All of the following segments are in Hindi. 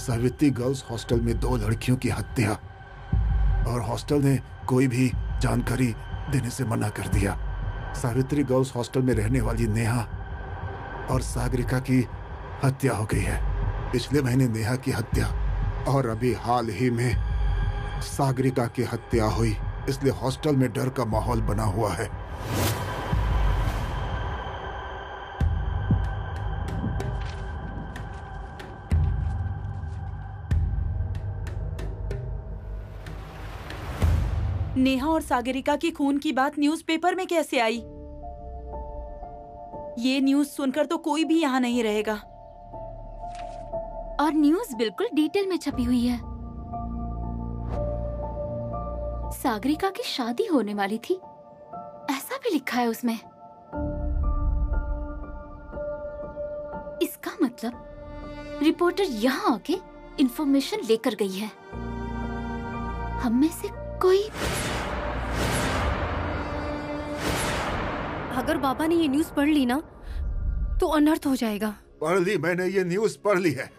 सावित्री गर्ल्स हॉस्टल में 2 लड़कियों की हत्या, और हॉस्टल ने कोई भी जानकारी देने से मना कर दिया। सावित्री गर्ल्स हॉस्टल में रहने वाली नेहा और सागरिका की हत्या हो गई है। पिछले महीने नेहा की हत्या और अभी हाल ही में सागरिका की हत्या हुई, इसलिए हॉस्टल में डर का माहौल बना हुआ है। नेहा और सागरिका की खून की बात न्यूज़पेपर में कैसे आई? ये न्यूज़ सुनकर तो कोई भी यहाँ नहीं रहेगा। और न्यूज़ बिल्कुल डिटेल में छपी हुई है। सागरिका की शादी होने वाली थी, ऐसा भी लिखा है उसमें। इसका मतलब रिपोर्टर यहाँ आके इंफॉर्मेशन लेकर गई है। हम में से कोई। अगर बाबा ने ये न्यूज़ पढ़ ली ना तो अनर्थ हो जाएगा। पढ़ ली, मैंने ये न्यूज़ पढ़ ली है।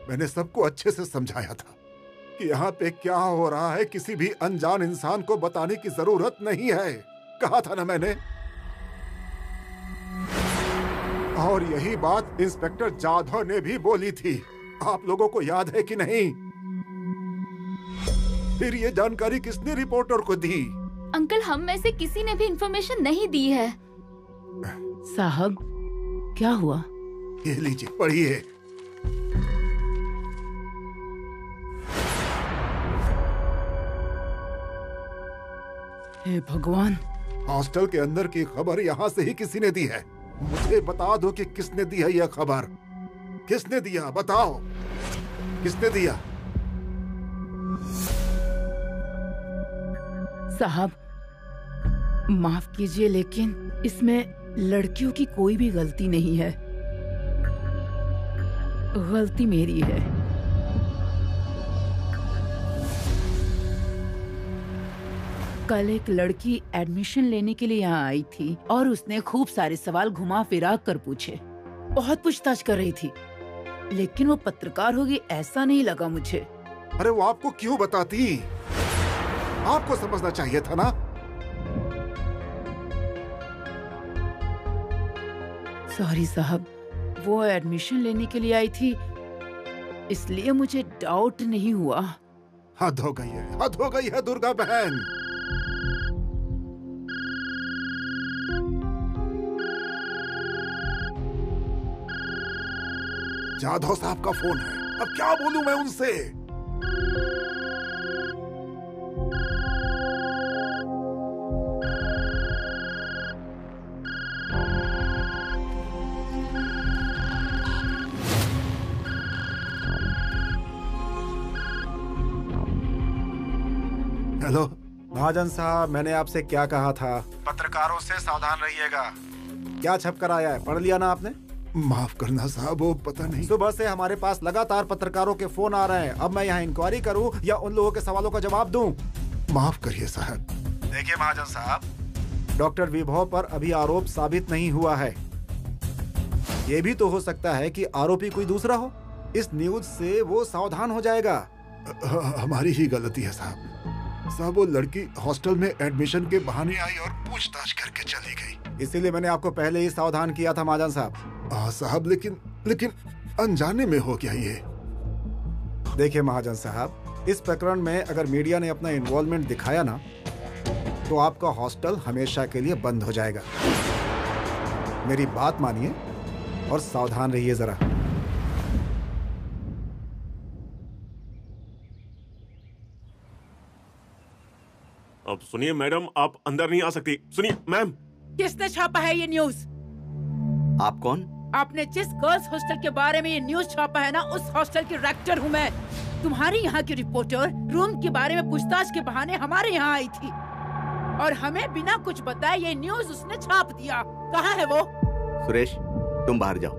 मैंने सबको अच्छे से समझाया था कि यहाँ पे क्या हो रहा है किसी भी अनजान इंसान को बताने की जरूरत नहीं है। कहा था ना मैंने। और यही बात इंस्पेक्टर जाधव ने भी बोली थी। आप लोगों को याद है कि नहीं? फिर ये जानकारी किसने रिपोर्टर को दी? अंकल, हम में से किसी ने भी इंफॉर्मेशन नहीं दी है। साहब, क्या हुआ? ये लीजिए, पढ़िए। हे भगवान! हॉस्टल के अंदर की खबर यहाँ से ही किसी ने दी है। मुझे बता दो कि किसने दी है यह खबर। किसने दिया? बताओ, किसने दिया? साहब, माफ कीजिए लेकिन इसमें लड़कियों की कोई भी गलती नहीं है। गलती मेरी है। कल एक लड़की एडमिशन लेने के लिए यहाँ आई थी और उसने खूब सारे सवाल घुमा फिरा कर पूछे। बहुत पूछताछ कर रही थी, लेकिन वो पत्रकार होगी ऐसा नहीं लगा मुझे। अरे वो आपको क्यों बताती? आपको समझना चाहिए था ना। सॉरी साहब, वो एडमिशन लेने के लिए आई थी, इसलिए मुझे डाउट नहीं हुआ। हद हो गई है, हद हो गई है दुर्गा बहन। जाधव साहब का फोन है, अब क्या बोलूं मैं उनसे? हेलो महाजन साहब, मैंने आपसे क्या कहा था? पत्रकारों से सावधान रहिएगा। क्या छप कर आया है, पढ़ लिया ना आपने? माफ करना साहब, वो पता नहीं। सुबह से हमारे पास लगातार पत्रकारों के फोन आ रहे हैं। अब मैं यहाँ इंक्वायरी करूँ या उन लोगों के सवालों का जवाब दूँ? माफ करिए साहब। देखिए महाजन साहब, डॉक्टर विभव पर अभी आरोप साबित नहीं हुआ है। ये भी तो हो सकता है कि आरोपी कोई दूसरा हो। इस न्यूज से वो सावधान हो जाएगा। हमारी ही गलती है साहब। वो लड़की हॉस्टल में एडमिशन के बहाने आई और पूछताछ करके चली गई। इसीलिए मैंने आपको पहले ही सावधान किया था महाजन साहब। साहब, लेकिन अनजाने में हो गया ये। देखिए महाजन साहब, इस प्रकरण में अगर मीडिया ने अपना इन्वॉल्वमेंट दिखाया ना, तो आपका हॉस्टल हमेशा के लिए बंद हो जाएगा। मेरी बात मानिए और सावधान रहिए जरा। अब सुनिए मैडम, आप अंदर नहीं आ सकती। सुनिए मैम। किसने छापा है ये न्यूज? आप कौन? आपने जिस गर्ल्स हॉस्टल के बारे में ये न्यूज छापा है ना, उस हॉस्टल की रेक्टर हूँ मैं। तुम्हारी यहाँ की रिपोर्टर रूम के बारे में पूछताछ के बहाने हमारे यहाँ आई थी और हमें बिना कुछ बताए ये न्यूज उसने छाप दिया। कहाँ है वो? सुरेश, तुम बाहर जाओ।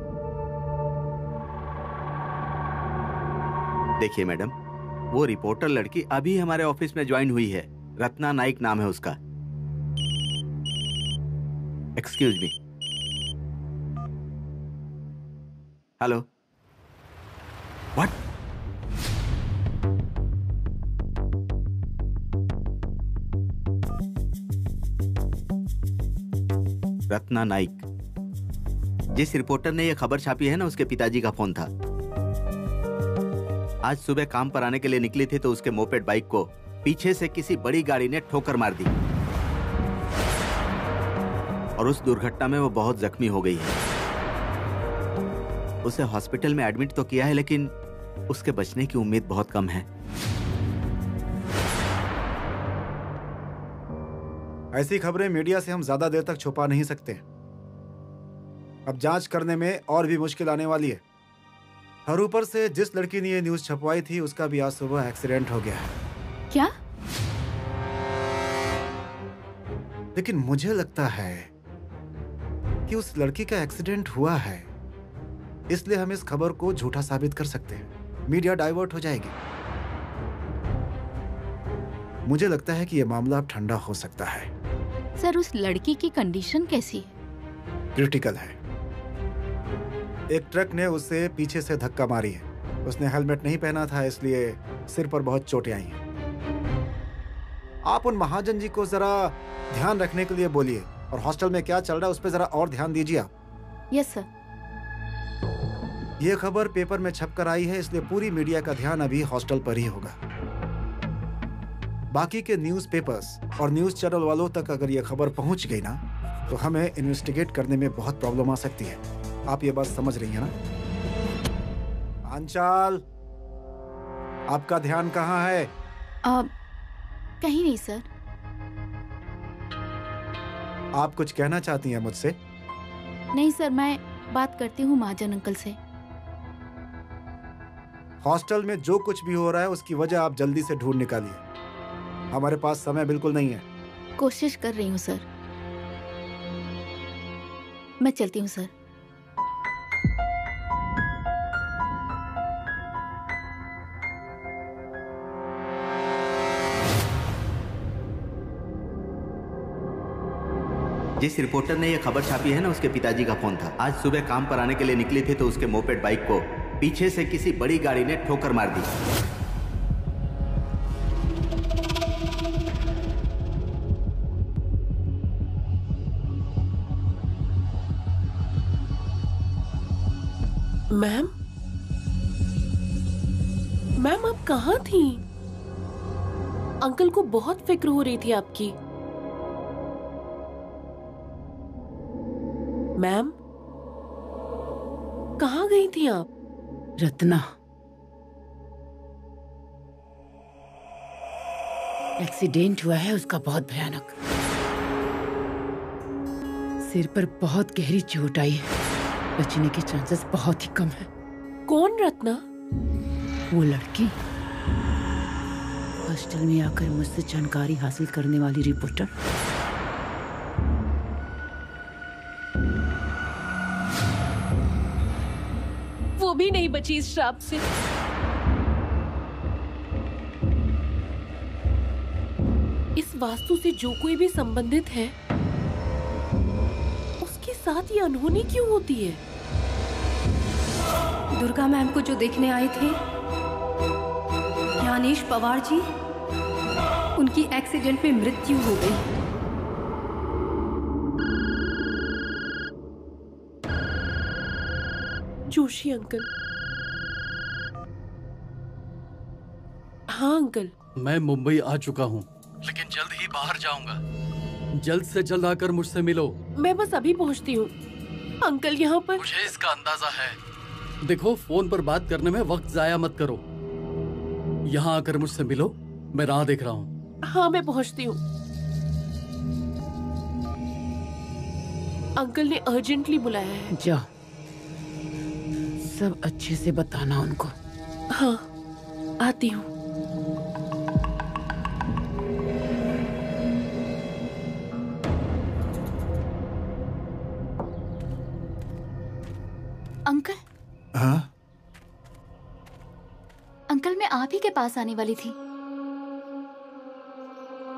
देखिए मैडम, वो रिपोर्टर लड़की अभी हमारे ऑफिस में ज्वाइन हुई है। रत्ना नाइक नाम है उसका। Excuse me. Hello, what? Ratna Naik, जिस रिपोर्टर ने यह खबर छापी है ना, उसके पिताजी का फोन था। आज सुबह काम पर आने के लिए निकली थी तो उसके मोपेड बाइक को पीछे से किसी बड़ी गाड़ी ने ठोकर मार दी और उस दुर्घटना में वो बहुत जख्मी हो गई है। उसे हॉस्पिटल में एडमिट तो किया है, लेकिन उसके बचने की उम्मीद बहुत कम है। ऐसी खबरें मीडिया से हम ज्यादा देर तक छुपा नहीं सकते। अब जांच करने में और भी मुश्किल आने वाली है। और ऊपर से जिस लड़की ने ये न्यूज छपवाई थी उसका भी आज सुबह एक्सीडेंट हो गया है। क्या? लेकिन मुझे लगता है कि उस लड़की का एक्सीडेंट हुआ है, इसलिए हम इस खबर को झूठा साबित कर सकते हैं। मीडिया डाइवर्ट हो जाएगी। मुझे लगता है कि यह मामला अब ठंडा हो सकता है। सर, उस लड़की की कंडीशन कैसी है? क्रिटिकल है। एक ट्रक ने उसे पीछे से धक्का मारी है। उसने हेलमेट नहीं पहना था, इसलिए सिर पर बहुत चोटें आई हैं। आप उन महाजन जी को जरा ध्यान रखने के लिए बोलिए और हॉस्टल में क्या चल रहा है उस पर जरा और ध्यान दीजिए आप। Yes sir. यह खबर पेपर में छपकर आई है, इसलिए पूरी मीडिया का ध्यान अभी हॉस्टल पर ही होगा। बाकी के न्यूज़पेपर्स और न्यूज चैनल वालों तक अगर यह खबर पहुंच गई ना, तो हमें इन्वेस्टिगेट करने में बहुत प्रॉब्लम आ सकती है। आप ये बात समझ रही हैं ना? अंचाल, आपका ध्यान कहाँ है? कहीं नहीं सर। आप कुछ कहना चाहती हैं मुझसे? नहीं सर, मैं बात करती हूँ महाजन अंकल से। हॉस्टल में जो कुछ भी हो रहा है उसकी वजह आप जल्दी से ढूंढ निकालिए। हमारे पास समय बिल्कुल नहीं है। कोशिश कर रही हूँ सर। मैं चलती हूँ सर। जिस रिपोर्टर ने यह खबर छापी है ना, उसके पिताजी का फोन था। आज सुबह काम पर आने के लिए निकली थी तो उसके मोपेड बाइक को पीछे से किसी बड़ी गाड़ी ने ठोकर मार दी। मैम, आप कहाँ थी? अंकल को बहुत फिक्र हो रही थी आपकी। मैम, कहाँ गई थी आप? रत्ना, एक्सीडेंट हुआ है उसका, बहुत भयानक। सिर पर बहुत गहरी चोट आई है। बचने के चांसेस बहुत ही कम है। कौन रत्ना? वो लड़की हॉस्टल में आकर मुझसे जानकारी हासिल करने वाली रिपोर्टर। वो भी नहीं बची इस श्राप से। इस वास्तु से जो कोई भी संबंधित है, उसके साथ ये अनहोनी क्यों होती है? दुर्गा मैम को जो देखने आए थे ज्ञानेश पवार जी, उनकी एक्सीडेंट में मृत्यु हो गई। जोशी अंकल। हाँ अंकल। मैं मुंबई आ चुका हूँ, लेकिन जल्द ही बाहर जाऊंगा। जल्द से जल्द आकर मुझसे मिलो। मैं बस अभी पहुँचती हूँ। अंकल यहाँ पर। मुझे इसका अंदाजा है। देखो, फोन पर बात करने में वक्त जाया मत करो। यहाँ आकर मुझसे मिलो, मैं राह देख रहा हूँ। हाँ, मैं पहुँचती हूँ। अंकल ने अर्जेंटली बुलाया है। जाओ, सब अच्छे से बताना उनको। हाँ, आती हूँ। अंकल। हाँ? अंकल, मैं आप ही के पास आने वाली थी।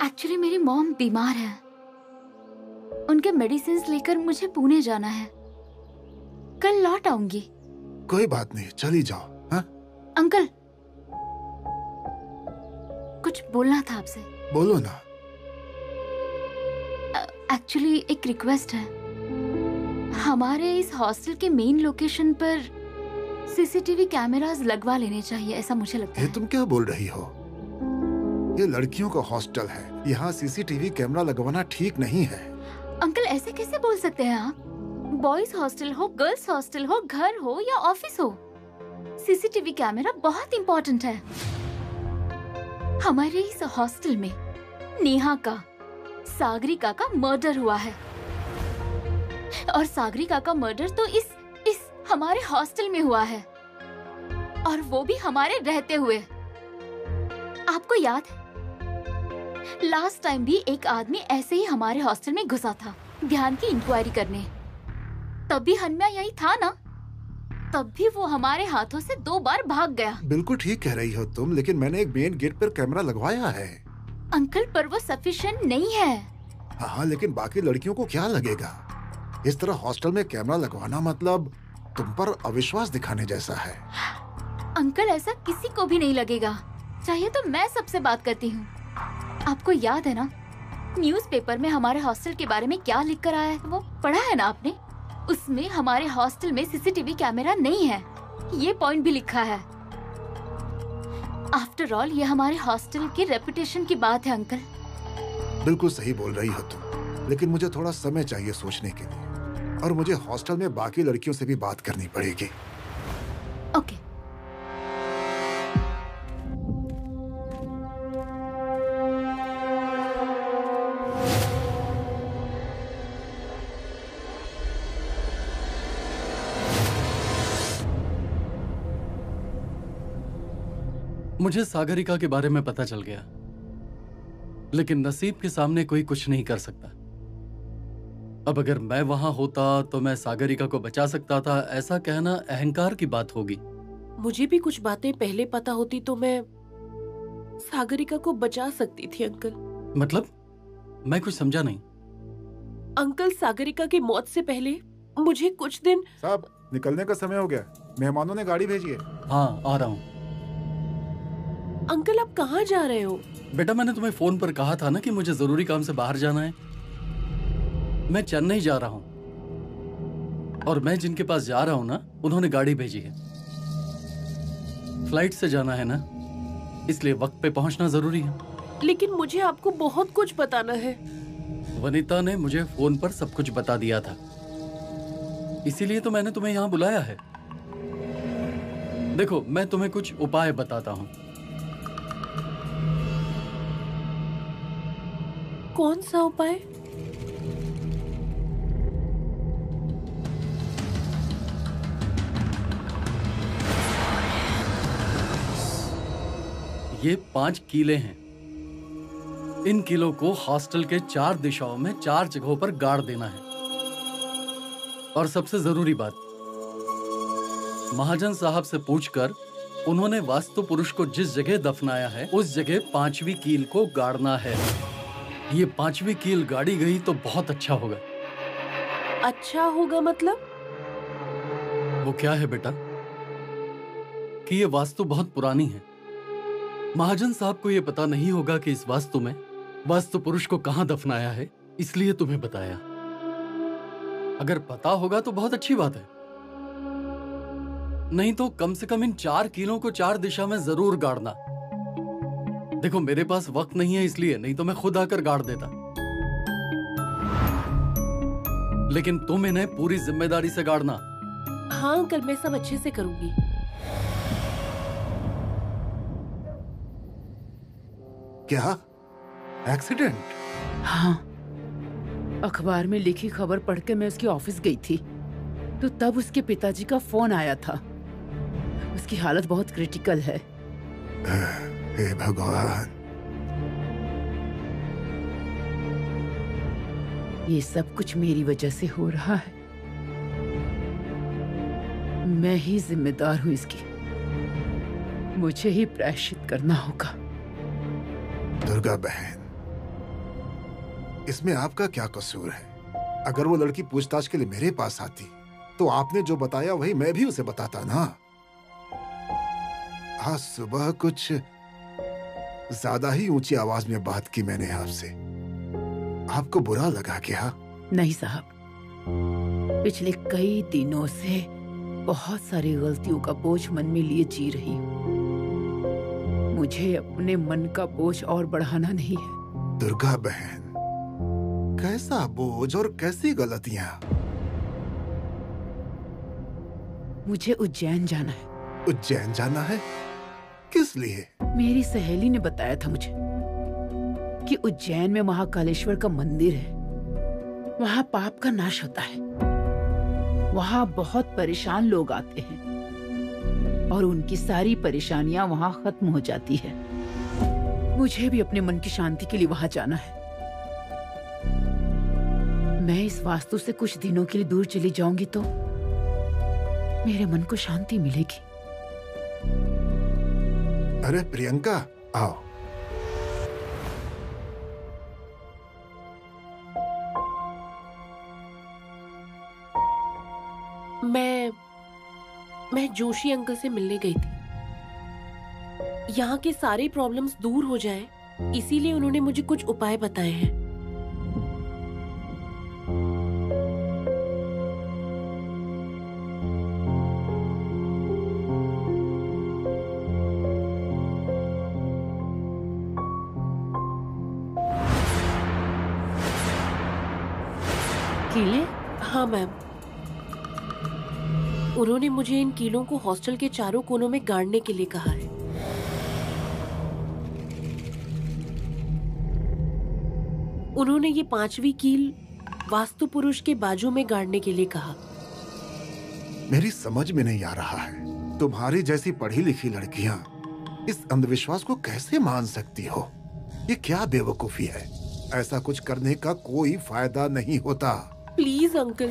एक्चुअली मेरी मॉम बीमार है। उनके मेडिसिन लेकर मुझे पुणे जाना है। कल लौट आऊंगी। कोई बात नहीं, चली जाओ। हाँ? अंकल, कुछ बोलना था आपसे। बोलो ना। एक्चुअली एक रिक्वेस्ट है। हमारे इस हॉस्टल के मेन लोकेशन पर सीसीटीवी कैमरास लगवा लेने चाहिए, ऐसा मुझे लगता है। ये तुम क्या बोल रही हो? ये लड़कियों का हॉस्टल है, यहाँ सीसीटीवी कैमरा लगवाना ठीक नहीं है। अंकल, ऐसे कैसे बोल सकते हैं आप? बॉयज हॉस्टल हो, गर्ल्स हॉस्टल हो, घर हो या ऑफिस हो, सीसीटीवी कैमरा बहुत इम्पोर्टेंट है। हमारे इस हॉस्टल में नेहा का, सागरिका का मर्डर हुआ है और सागरिका का मर्डर तो इस हमारे हॉस्टल में हुआ है, और वो भी हमारे रहते हुए। आपको याद है लास्ट टाइम भी एक आदमी ऐसे ही हमारे हॉस्टल में घुसा था ध्यान की इंक्वायरी करने। तब भी हन्या यही था ना? तब भी वो हमारे हाथों से 2 बार भाग गया। बिल्कुल ठीक कह रही हो तुम, लेकिन मैंने एक मेन गेट पर कैमरा लगवाया है। अंकल, पर वो सफिशिएंट नहीं है। हाँ, लेकिन बाकी लड़कियों को क्या लगेगा? इस तरह हॉस्टल में कैमरा लगवाना मतलब तुम पर अविश्वास दिखाने जैसा है। अंकल, ऐसा किसी को भी नहीं लगेगा। चाहिए तो मैं सबसे बात करती हूँ। आपको याद है ना न्यूज़पेपर में हमारे हॉस्टल के बारे में क्या लिख कर आया है? वो पढ़ा है ना आपने? उसमें हमारे हॉस्टल में सीसीटीवी कैमरा नहीं है, ये पॉइंट भी लिखा है। आफ्टर ऑल ये हमारे हॉस्टल की रेपुटेशन की बात है अंकल। बिल्कुल सही बोल रही हो तुम, लेकिन मुझे थोड़ा समय चाहिए सोचने के लिए, और मुझे हॉस्टल में बाकी लड़कियों से भी बात करनी पड़ेगी। ओके। मुझे सागरिका के बारे में पता चल गया, लेकिन नसीब के सामने कोई कुछ नहीं कर सकता। अब अगर मैं वहां होता तो मैं सागरिका को बचा सकता था, ऐसा कहना अहंकार की बात होगी। मुझे भी कुछ बातें पहले पता होती तो मैं सागरिका को बचा सकती थी अंकल। मतलब? मैं कुछ समझा नहीं। अंकल, सागरिका की मौत से पहले मुझे कुछ दिन। साहब, निकलने का समय हो गया, मेहमानों ने गाड़ी भेजी है। हाँ, आ रहा हूँ। अंकल, आप कहाँ जा रहे हो? बेटा, मैंने तुम्हें फोन पर कहा था ना कि मुझे जरूरी काम से बाहर जाना है। मैं चेन्नई जा रहा हूँ, और मैं जिनके पास जा रहा हूँ ना, उन्होंने गाड़ी भेजी है। फ्लाइट से जाना है ना, इसलिए वक्त पे पहुंचना जरूरी है। लेकिन मुझे आपको बहुत कुछ बताना है। वनिता ने मुझे फोन पर सब कुछ बता दिया था, इसीलिए तो मैंने तुम्हें यहाँ बुलाया है। देखो, मैं तुम्हें कुछ उपाय बताता हूँ। कौन सा उपाय? ये 5 कीले हैं। इन किलों को हॉस्टल के 4 दिशाओं में 4 जगहों पर गाड़ देना है। और सबसे जरूरी बात, महाजन साहब से पूछकर उन्होंने वास्तु पुरुष को जिस जगह दफनाया है उस जगह 5वीं कील को गाड़ना है। ये 5वीं कील गाड़ी गई तो बहुत अच्छा होगा। अच्छा होगा मतलब? वो क्या है बेटा कि ये वास्तु बहुत पुरानी है। महाजन साहब को ये पता नहीं होगा कि इस वास्तु में वास्तु पुरुष को कहां दफनाया है, इसलिए तुम्हें बताया। अगर पता होगा तो बहुत अच्छी बात है, नहीं तो कम से कम इन 4 कीलों को 4 दिशा में जरूर गाड़ना। देखो, मेरे पास वक्त नहीं है इसलिए, नहीं तो मैं खुद आकर गाड़ देता। लेकिन तुम इन्हें पूरी जिम्मेदारी से गाड़ना। हाँ अंकल, मैं सब अच्छे से करूंगी। क्या एक्सीडेंट? हाँ, अखबार में लिखी खबर पढ़कर मैं उसके ऑफिस गई थी, तो तब उसके पिताजी का फोन आया था। उसकी हालत बहुत क्रिटिकल है। हे भगवान, ये सब कुछ मेरी वजह से हो रहा है। मैं ही जिम्मेदार हूँ इसकी। मुझे ही प्रायश्चित करना होगा। दुर्गा बहन, इसमें आपका क्या कसूर है? अगर वो लड़की पूछताछ के लिए मेरे पास आती तो आपने जो बताया वही मैं भी उसे बताता ना। आज सुबह कुछ ज्यादा ही ऊंची आवाज में बात की मैंने आपसे। आपको बुरा लगा क्या? नहीं साहब, पिछले कई दिनों से बहुत सारी गलतियों का बोझ मन में लिए जी रही हूँ। मुझे अपने मन का बोझ और बढ़ाना नहीं है। दुर्गा बहन, कैसा बोझ और कैसी गलतियां? मुझे उज्जैन जाना है। उज्जैन जाना है? किस लिए? मेरी सहेली ने बताया था मुझे कि उज्जैन में महाकालेश्वर का मंदिर है। वहाँ पाप का नाश होता है। वहाँ बहुत परेशान लोग आते हैं और उनकी सारी परेशानियां वहाँ खत्म हो जाती है। मुझे भी अपने मन की शांति के लिए वहाँ जाना है। मैं इस वास्तु से कुछ दिनों के लिए दूर चली जाऊंगी तो मेरे मन को शांति मिलेगी। अरे प्रियंका, आओ। मैं जोशी अंकल से मिलने गई थी। यहाँ के सारे प्रॉब्लम्स दूर हो जाएं, इसीलिए उन्होंने मुझे कुछ उपाय बताए हैं। कीले? हाँ मैम, उन्होंने मुझे इन कीलों को हॉस्टल के चारों कोनों में गाड़ने के लिए कहा है। उन्होंने ये 5वीं कील वास्तु पुरुष के बाजू में गाड़ने के लिए कहा। मेरी समझ में नहीं आ रहा है, तुम्हारी जैसी पढ़ी लिखी लड़कियां इस अंधविश्वास को कैसे मान सकती हो? ये क्या बेवकूफी है? ऐसा कुछ करने का कोई फायदा नहीं होता। Please uncle.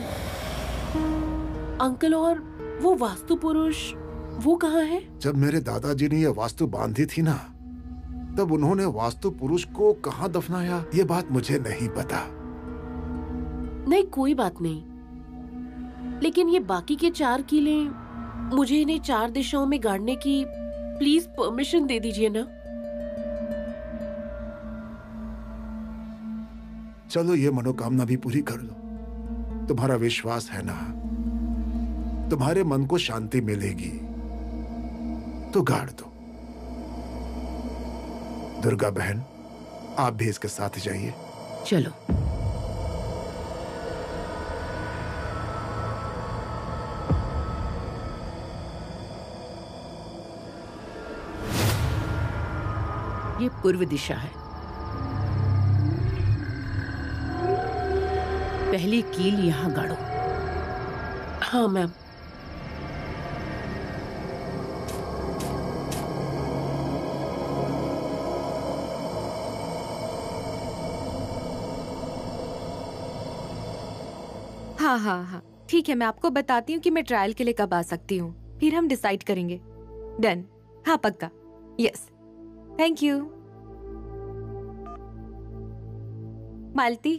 अंकल, और वो वास्तु पुरुष वो कहाँ है? जब मेरे दादाजी ने ये वास्तु बांधी थी ना, तब उन्होंने वास्तु पुरुष को कहाँ दफनाया ये बात मुझे नहीं पता। नहीं, कोई बात नहीं, लेकिन ये बाकी के 4 किले, मुझे इन्हें 4 दिशाओं में गाड़ने की प्लीज परमिशन दे दीजिए ना। चलो ये मनोकामना भी पूरी कर लो। तुम्हारा विश्वास है ना, तुम्हारे मन को शांति मिलेगी तो गाड़ दो। दुर्गा बहन, आप भी इसके साथ जाइए। चलो। ये पूर्व दिशा है। पहली कील यहाँ गाड़ो। हाँ मैम। हाँ, ठीक है, मैं आपको बताती हूँ कि मैं ट्रायल के लिए कब आ सकती हूँ, फिर हम डिसाइड करेंगे। डन? हाँ पक्का। Yes, thank you. मालती,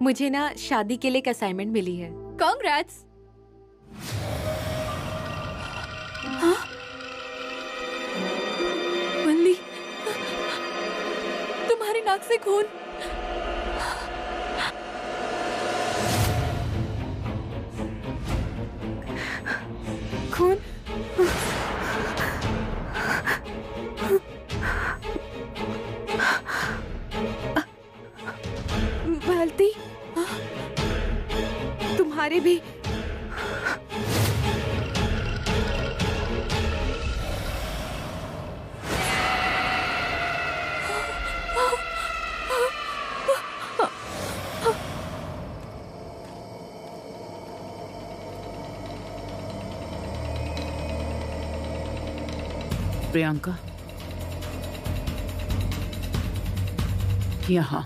मुझे ना शादी के लिए एक असाइनमेंट मिली है। कांग्रेट्स। मल्ली, तुम्हारी नाक से खून। खून? मालती, तुम्हारे भी? प्रियंका, यहाँ।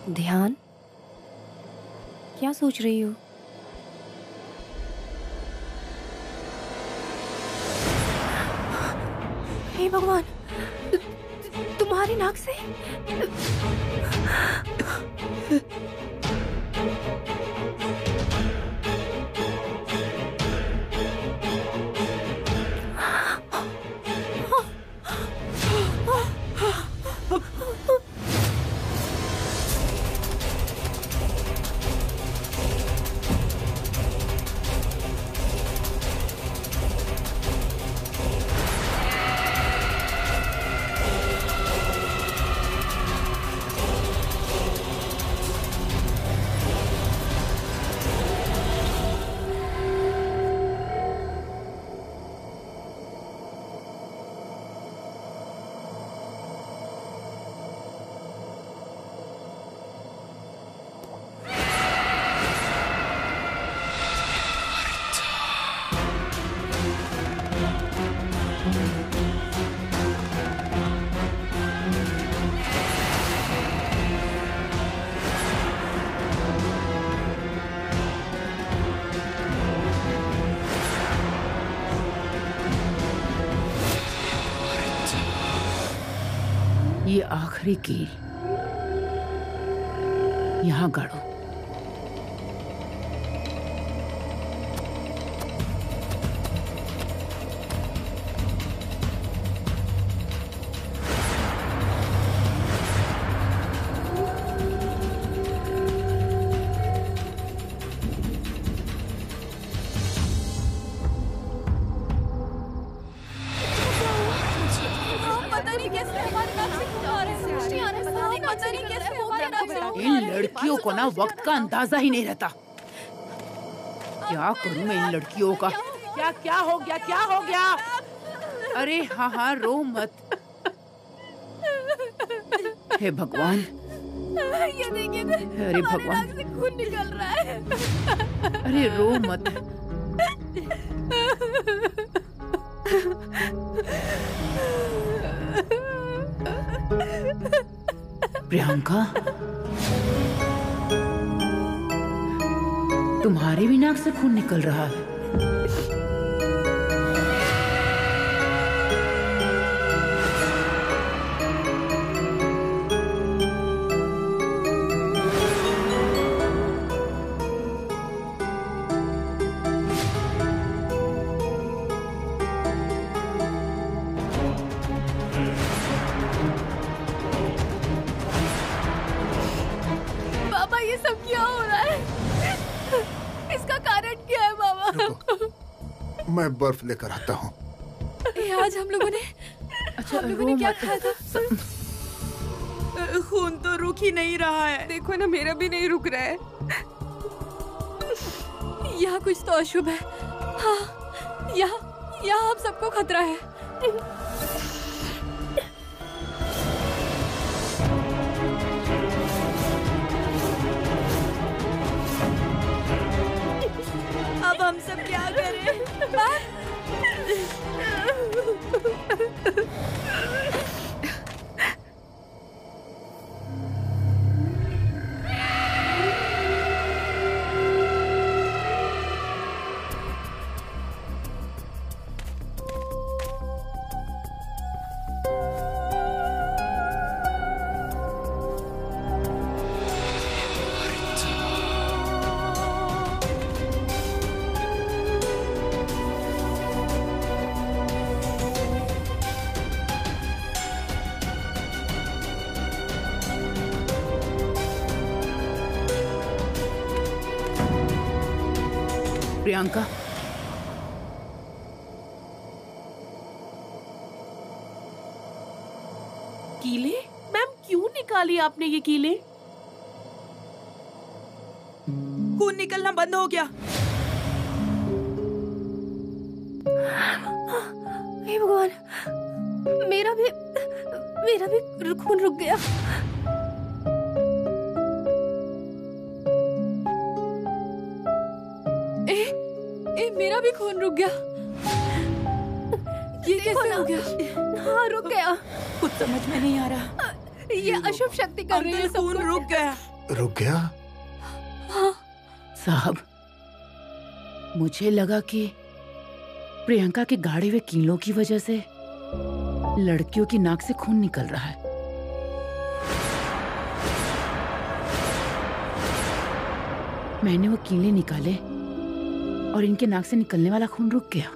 ध्यान, क्या सोच रही हो? हे भगवान, तुम्हारी नाक से ये आखिरी कील यहाँ गाड़ो। इन लड़कियों को ना वक्त का अंदाजा ही नहीं रहता। क्या करूं मैं इन लड़कियों का? क्या क्या हो गया, क्या हो गया? अरे हाँ हाँ, रो मत। हे भगवान, ये देखिए, अरे भगवान, नाक से खून निकल रहा है। अरे रो मत। प्रियंका, तुम्हारे भी नाक से खून निकल रहा है। बाबा, ये सब क्या हो रहा है? इसका कारण क्या है बाबा? मैं बर्फ लेकर आता हूँ। आज हम लोगों ने क्या खाया था? खून तो रुक ही नहीं रहा है। देखो ना, मेरा भी नहीं रुक रहा है। यहाँ कुछ तो अशुभ है। हाँ, यहाँ हम सबको खतरा है। अब हम सब क्या करें? प्रियंका, कीले? मैम, क्यों निकाली आपने ये कीले? खून निकलना बंद हो गया। हे भगवान, मेरा भी खून रुक गया। मेरा भी खून रुक गया। ये कैसे हो गया? हाँ, रुक गया। कुछ समझ में नहीं आ रहा। ये अशुभ शक्ति कर रही है। खून रुक गया। रुक गया। साहब, मुझे लगा कि प्रियंका के गाड़े हुए कीलों की वजह से लड़कियों की नाक से खून निकल रहा है। मैंने वो कीले निकाले और इनके नाक से निकलने वाला खून रुक गया।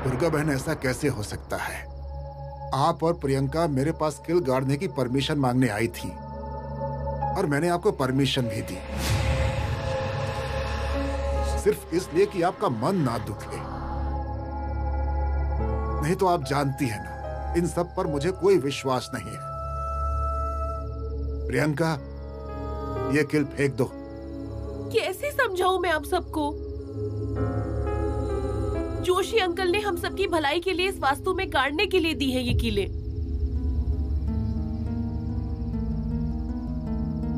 दुर्गा बहन, ऐसा कैसे हो सकता है? आप और प्रियंका मेरे पास किल गाड़ने की परमिशन मांगने आई थी और मैंने आपको परमिशन भी दी, सिर्फ इसलिए कि आपका मन ना दुखे। नहीं तो आप जानती हैं ना, इन सब पर मुझे कोई विश्वास नहीं है। प्रियंका, ये किल फेंक दो। कैसे समझाऊं मैं आप सबको? जोशी अंकल ने हम सबकी भलाई के लिए इस वास्तु में गाड़ने के लिए दी है ये कीले,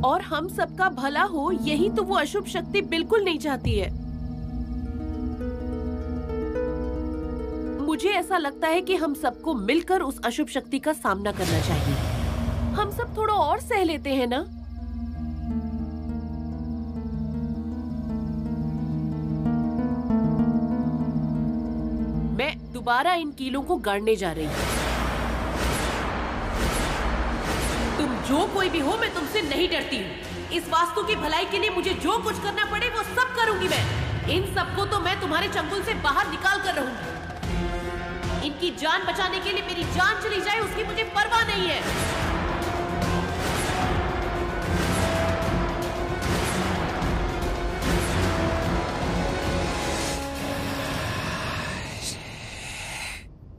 और हम सबका भला हो यही तो वो अशुभ शक्ति बिल्कुल नहीं चाहती है। मुझे ऐसा लगता है कि हम सबको मिलकर उस अशुभ शक्ति का सामना करना चाहिए। हम सब थोड़ा और सह लेते हैं ना। मैं दोबारा इन कीलों को गाड़ने जा रही हूँ। तुम जो कोई भी हो, मैं तुमसे नहीं डरती हूँ। इस वास्तु की भलाई के लिए मुझे जो कुछ करना पड़े वो सब करूंगी मैं। इन सबको तो मैं तुम्हारे चंगुल से बाहर निकाल कर रहूंगी। इनकी जान बचाने के लिए मेरी जान चली जाए उसकी मुझे परवाह नहीं है।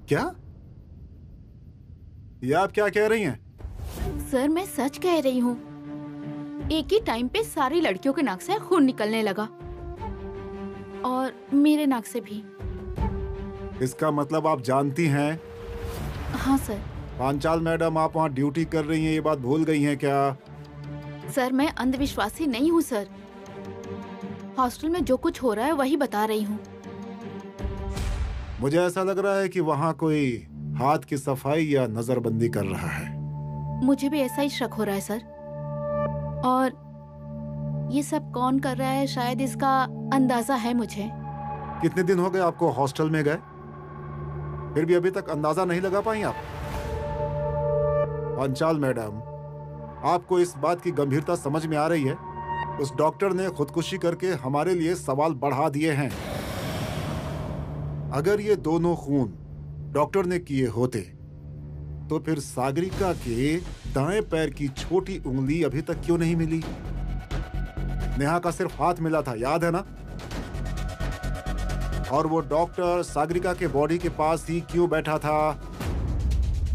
क्या? ये आप क्या कह रही हैं? सर, मैं सच कह रही हूँ। एक ही टाइम पे सारी लड़कियों के नाक से खून निकलने लगा और मेरे नाक से भी। इसका मतलब आप जानती हैं? हाँ सर। पांचाल मैडम, आप वहाँ ड्यूटी कर रही हैं, ये बात भूल गई हैं क्या? सर, मैं अंधविश्वासी नहीं हूँ सर। हॉस्टल में जो कुछ हो रहा है वही बता रही हूँ। मुझे ऐसा लग रहा है कि वहाँ कोई हाथ की सफाई या नजरबंदी कर रहा है। मुझे भी ऐसा ही शक हो रहा है सर। और ये सब कौन कर रहा है शायद इसका अंदाजा है मुझे। कितने दिन हो गए आपको हॉस्टल में गए, फिर भी अभी तक अंदाजा नहीं लगा पाई आप? पंचाल मैडम, आपको इस बात की गंभीरता समझ में आ रही है? उस डॉक्टर ने खुदकुशी करके हमारे लिए सवाल बढ़ा दिए हैं। अगर ये दोनों खून डॉक्टर ने किए होते तो फिर सागरिका के दाएं पैर की छोटी उंगली अभी तक क्यों नहीं मिली? नेहा का सिर्फ हाथ मिला था, याद है ना? और वो डॉक्टर सागरिका के बॉडी के पास ही क्यों बैठा था?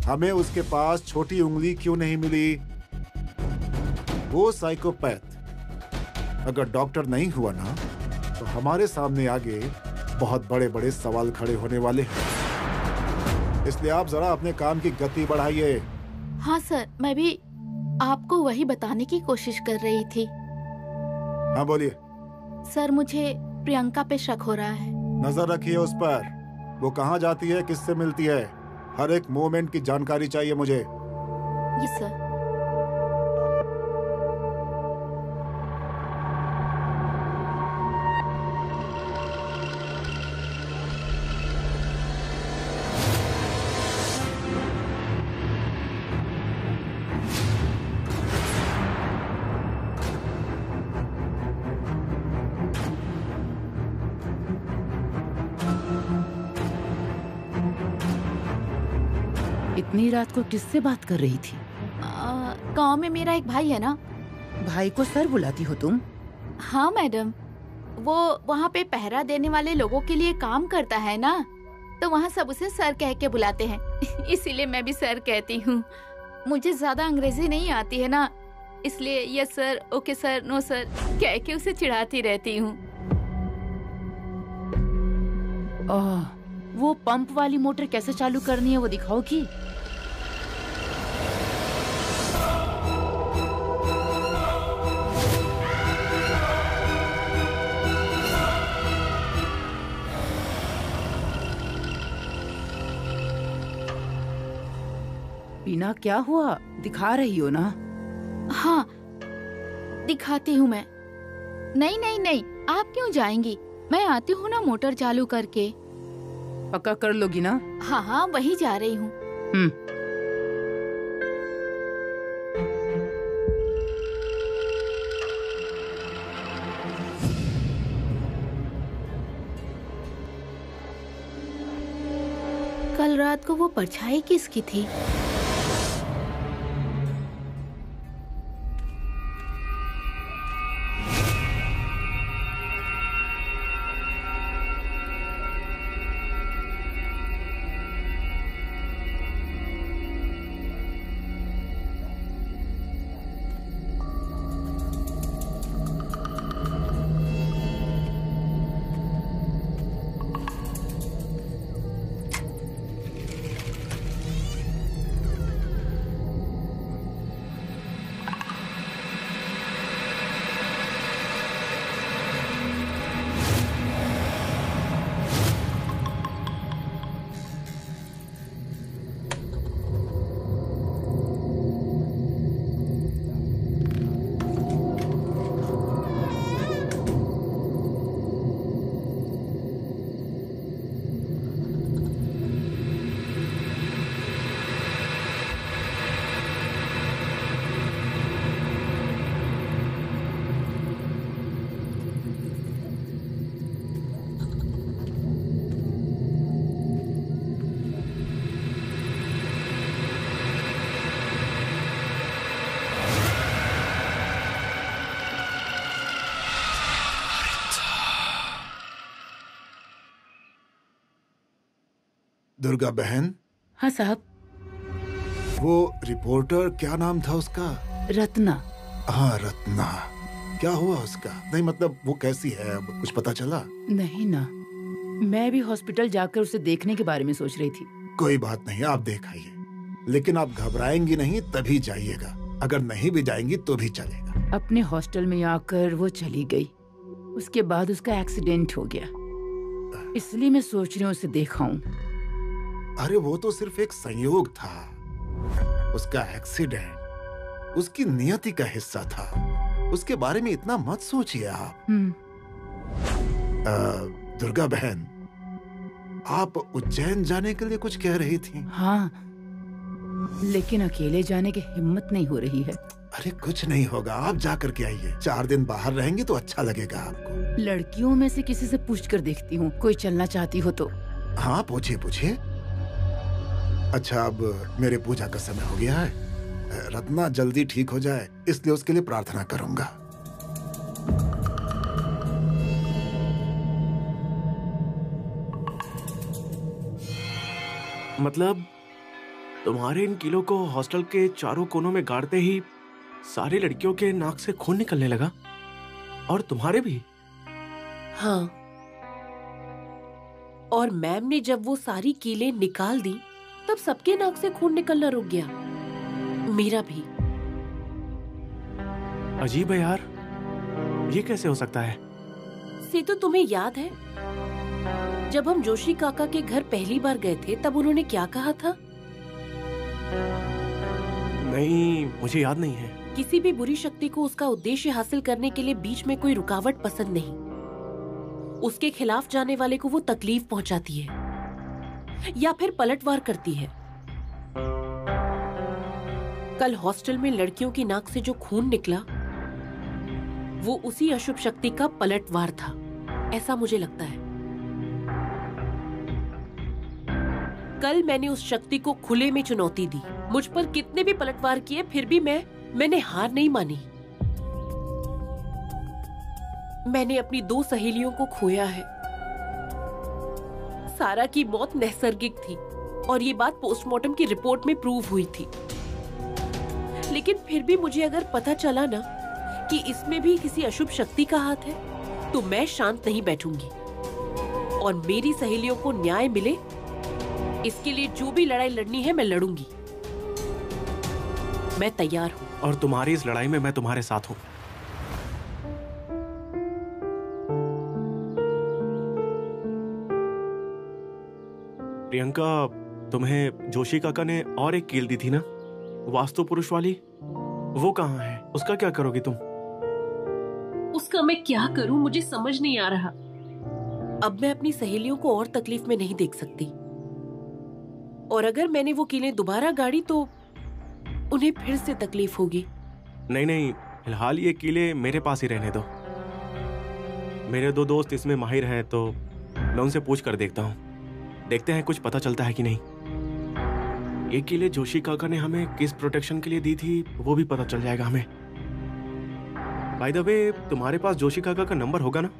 हमें उसके पास छोटी उंगली क्यों नहीं मिली? वो साइकोपैथ अगर डॉक्टर नहीं हुआ ना, तो हमारे सामने आगे बहुत बड़े बड़े सवाल खड़े होने वाले हैं। इसलिए आप जरा अपने काम की गति बढ़ाइए। हाँ सर, मैं भी आपको वही बताने की कोशिश कर रही थी। हाँ बोलिए। सर, मुझे प्रियंका पे शक हो रहा है। नजर रखिए उस पर। वो कहाँ जाती है, किससे मिलती है, हर एक मोमेंट की जानकारी चाहिए मुझे। Yes sir. इतनी रात को किससे बात कर रही थी? गांव में मेरा एक भाई है ना। भाई को सर बुलाती हो तुम? हाँ मैडम, वो वहाँ पे पहरा देने वाले लोगों के लिए काम करता है ना, तो वहाँ सब उसे सर कह के बुलाते हैं। इसीलिए मैं भी सर कहती हूँ। मुझे ज्यादा अंग्रेजी नहीं आती है ना, इसलिए yes sir, okay sir, no sir कह के उसे चिढ़ाती रहती हूँ। वो पंप वाली मोटर कैसे चालू करनी है वो दिखाओगी? बीना क्या हुआ, दिखा रही हो ना? हाँ दिखाती हूँ मैं। नहीं नहीं नहीं, आप क्यों जाएंगी, मैं आती हूँ ना मोटर चालू करके। पक्का कर लोगी ना? हाँ हाँ वही जा रही हूँ। कल रात को वो परछाई किसकी थी? दुर्गा बहन। हाँ साहब। वो रिपोर्टर क्या नाम था उसका? रत्ना। हाँ रत्ना, क्या हुआ उसका? नहीं मतलब वो कैसी है, अब कुछ पता चला? नहीं ना, मैं भी हॉस्पिटल जाकर उसे देखने के बारे में सोच रही थी। कोई बात नहीं, आप देख आइए, लेकिन आप घबराएंगी नहीं तभी जाइएगा, अगर नहीं भी जाएंगी तो भी चलेगा। अपने हॉस्टल में आकर वो चली गई, उसके बाद उसका एक्सीडेंट हो गया, इसलिए मैं सोच रही हूँ उसे देखाऊं। अरे वो तो सिर्फ एक संयोग था, उसका एक्सीडेंट उसकी नियति का हिस्सा था, उसके बारे में इतना मत सोचिए आप। दुर्गा बहन, आप उज्जैन जाने के लिए कुछ कह रही थी? हाँ, लेकिन अकेले जाने की हिम्मत नहीं हो रही है। अरे कुछ नहीं होगा, आप जा करके आइए, 4 दिन बाहर रहेंगे तो अच्छा लगेगा आपको। लड़कियों में से किसी से पूछ कर देखती हूँ, कोई चलना चाहती हो तो। हाँ पूछिए पूछिए। अच्छा अब मेरे पूजा का समय हो गया है, रत्ना जल्दी ठीक हो जाए इसलिए उसके लिए प्रार्थना करूंगा। मतलब तुम्हारे इन कीलों को हॉस्टल के चारों कोनों में गाड़ते ही सारी लड़कियों के नाक से खून निकलने लगा, और तुम्हारे भी? हाँ, और मैम ने जब वो सारी कीलें निकाल दी तब सबके नाक से खून निकलना रुक गया, मेरा भी। अजीब है यार, ये कैसे हो सकता है? सेतु तुम्हें याद है जब हम जोशी काका के घर पहली बार गए थे तब उन्होंने क्या कहा था? नहीं, मुझे याद नहीं है। किसी भी बुरी शक्ति को उसका उद्देश्य हासिल करने के लिए बीच में कोई रुकावट पसंद नहीं, उसके खिलाफ जाने वाले को वो तकलीफ पहुंचाती है या फिर पलटवार करती है। कल हॉस्टल में लड़कियों की नाक से जो खून निकला वो उसी अशुभ शक्ति का पलटवार था, ऐसा मुझे लगता है। कल मैंने उस शक्ति को खुले में चुनौती दी, मुझ पर कितने भी पलटवार किए फिर भी मैंने हार नहीं मानी। मैंने अपनी 2 सहेलियों को खोया है। सारा की मौत नैसर्गिक थी और ये बात पोस्टमार्टम की रिपोर्ट में प्रूव हुई थी, लेकिन फिर भी मुझे अगर पता चला ना कि इसमें भी किसी अशुभ शक्ति का हाथ है तो मैं शांत नहीं बैठूंगी और मेरी सहेलियों को न्याय मिले इसके लिए जो भी लड़ाई लड़नी है मैं लड़ूंगी। मैं तैयार हूँ। और तुम्हारी इस लड़ाई में मैं तुम्हारे साथ हूँ। प्रियंका, तुम्हें जोशी काका ने और एक कील दी थी ना, वास्तु पुरुष वाली, वो कहाँ है? उसका क्या करोगी तुम? उसका मैं क्या करूं मुझे समझ नहीं आ रहा। अब मैं अपनी सहेलियों को और तकलीफ में नहीं देख सकती, और अगर मैंने वो कीलें दोबारा गाड़ी तो उन्हें फिर से तकलीफ होगी। नहीं नहीं, फिलहाल ये कीले मेरे पास ही रहने दो। मेरे 2 दोस्त इसमें माहिर हैं, तो मैं उनसे पूछ कर देखता हूँ, देखते हैं कुछ पता चलता है कि नहीं। ये कीले जोशी काका ने हमें किस प्रोटेक्शन के लिए दी थी वो भी पता चल जाएगा हमें। बाय द वे, तुम्हारे पास जोशी काका का नंबर होगा ना?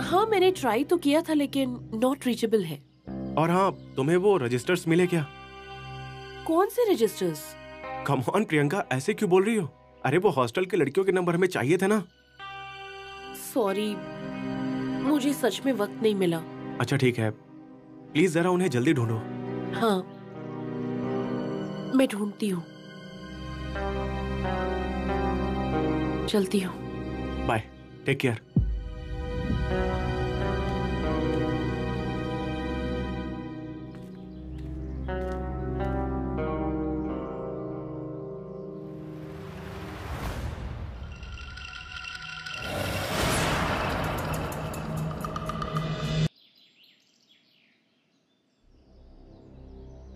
हाँ, मैंने ट्राई तो किया था लेकिन नॉट रीचेबल है। और हाँ, तुम्हें वो रजिस्टर्स मिले क्या? कौन से रजिस्टर्स? कम ऑन प्रियंका, ऐसे क्यों बोल रही हो? अरे वो हॉस्टल के लड़कियों के नंबर हमें चाहिए थे ना। सॉरी, मुझे सच में वक्त नहीं मिला। अच्छा ठीक है, प्लीज जरा उन्हें जल्दी ढूंढो। हाँ, मैं ढूंढती हूँ, चलती हूँ। Bye, take care.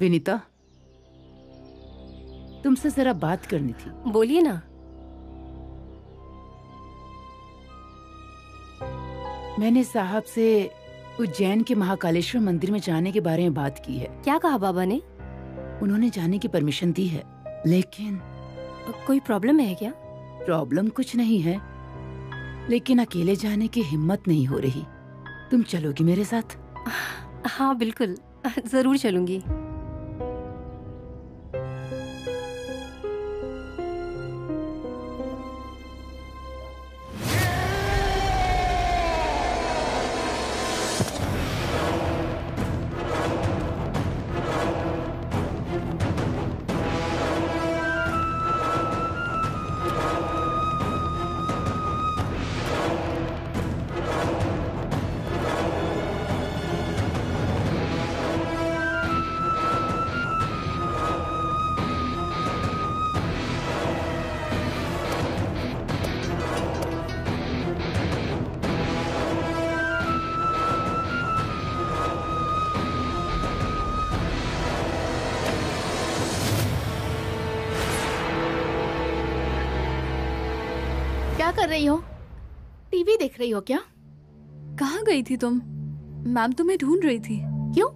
विनीता, तुमसे जरा बात करनी थी। बोलिए ना। मैंने साहब से उज्जैन के महाकालेश्वर मंदिर में जाने के बारे में बात की है। क्या कहा बाबा ने? उन्होंने जाने की परमिशन दी है, लेकिन कोई प्रॉब्लम है क्या? प्रॉब्लम कुछ नहीं है, लेकिन अकेले जाने की हिम्मत नहीं हो रही। तुम चलोगी मेरे साथ? हाँ बिल्कुल, जरूर चलूंगी। क्या कर रही हो? टीवी देख रही हो क्या? कहाँ गई थी तुम? मैम तुम्हें ढूंढ रही थी। क्यों,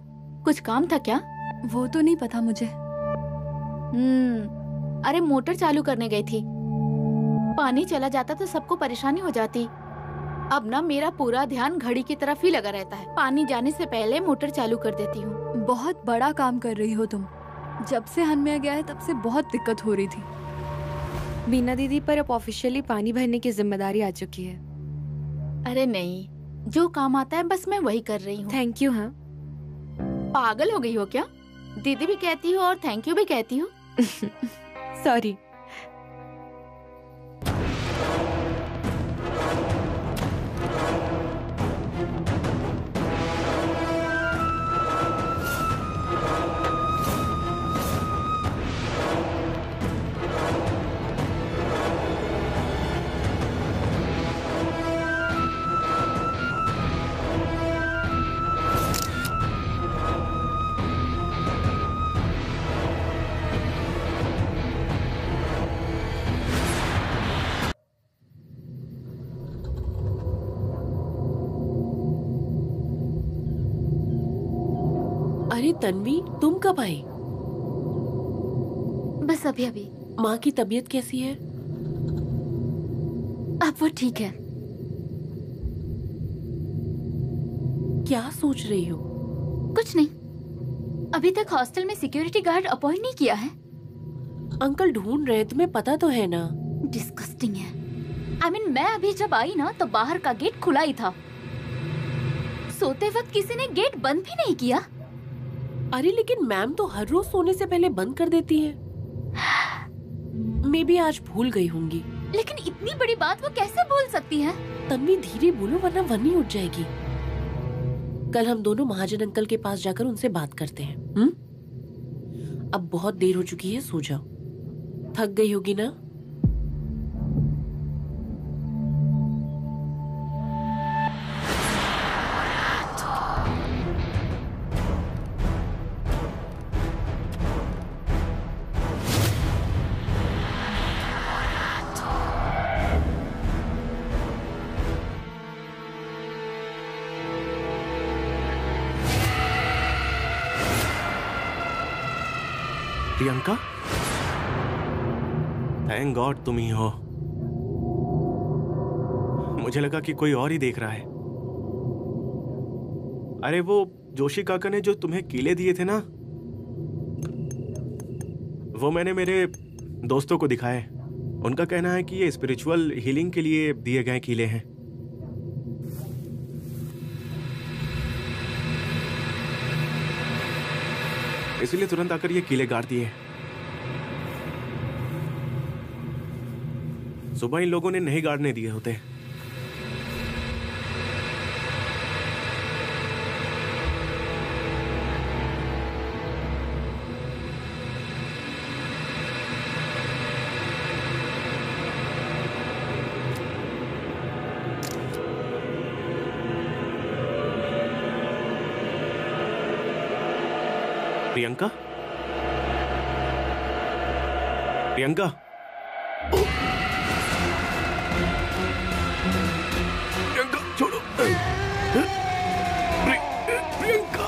कुछ काम था क्या? वो तो नहीं पता मुझे। अरे मोटर चालू करने गई थी, पानी चला जाता तो सबको परेशानी हो जाती। अब ना मेरा पूरा ध्यान घड़ी की तरफ ही लगा रहता है। पानी जाने से पहले मोटर चालू कर देती हूँ। बहुत बड़ा काम कर रही हो तुम। जब से हनमया गया है तब से बहुत दिक्कत हो रही थी। बीना दीदी पर अब ऑफिशियली पानी भरने की जिम्मेदारी आ चुकी है। अरे नहीं, जो काम आता है बस मैं वही कर रही हूँ। Thank you. हाँ, पागल हो गई हो क्या? दीदी भी कहती हो और थैंक यू भी कहती हो। सॉरी। अरे तन्वी, तुम कब आई? बस अभी अभी। माँ की तबीयत कैसी है? अब वो ठीक है। क्या सोच रही हो? कुछ नहीं, अभी तक हॉस्टल में सिक्योरिटी गार्ड अपॉइंट नहीं किया है। अंकल ढूंढ रहे हैं, तुम्हें पता तो है ना। डिस्गस्टिंग है। I mean, मैं अभी जब आई ना तो बाहर का गेट खुला ही था। सोते वक्त किसी ने गेट बंद भी नहीं किया। अरे लेकिन मैम तो हर रोज सोने से पहले बंद कर देती है। मैं भी आज भूल गई होंगी। लेकिन इतनी बड़ी बात वो कैसे बोल सकती है? तन्वी धीरे बोलो वरना वन्नी उठ जाएगी। कल हम दोनों महाजन अंकल के पास जाकर उनसे बात करते हैं। अब बहुत देर हो चुकी है, सो जाओ। थक गई होगी ना? प्रियंका, थैंक गॉड तुम ही हो। मुझे लगा कि कोई और ही देख रहा है। अरे वो जोशी काका ने जो तुम्हें कीले दिए थे ना, वो मैंने मेरे दोस्तों को दिखाए। उनका कहना है कि ये स्पिरिचुअल हीलिंग के लिए दिए गए कीले हैं। इसलिए तुरंत आकर ये कीले गाड़ दिए। सुबह इन लोगों ने नहीं गाड़ने दिए होते। प्रियंका, प्रियंका, प्रियंका छोड़ो। प्रियंका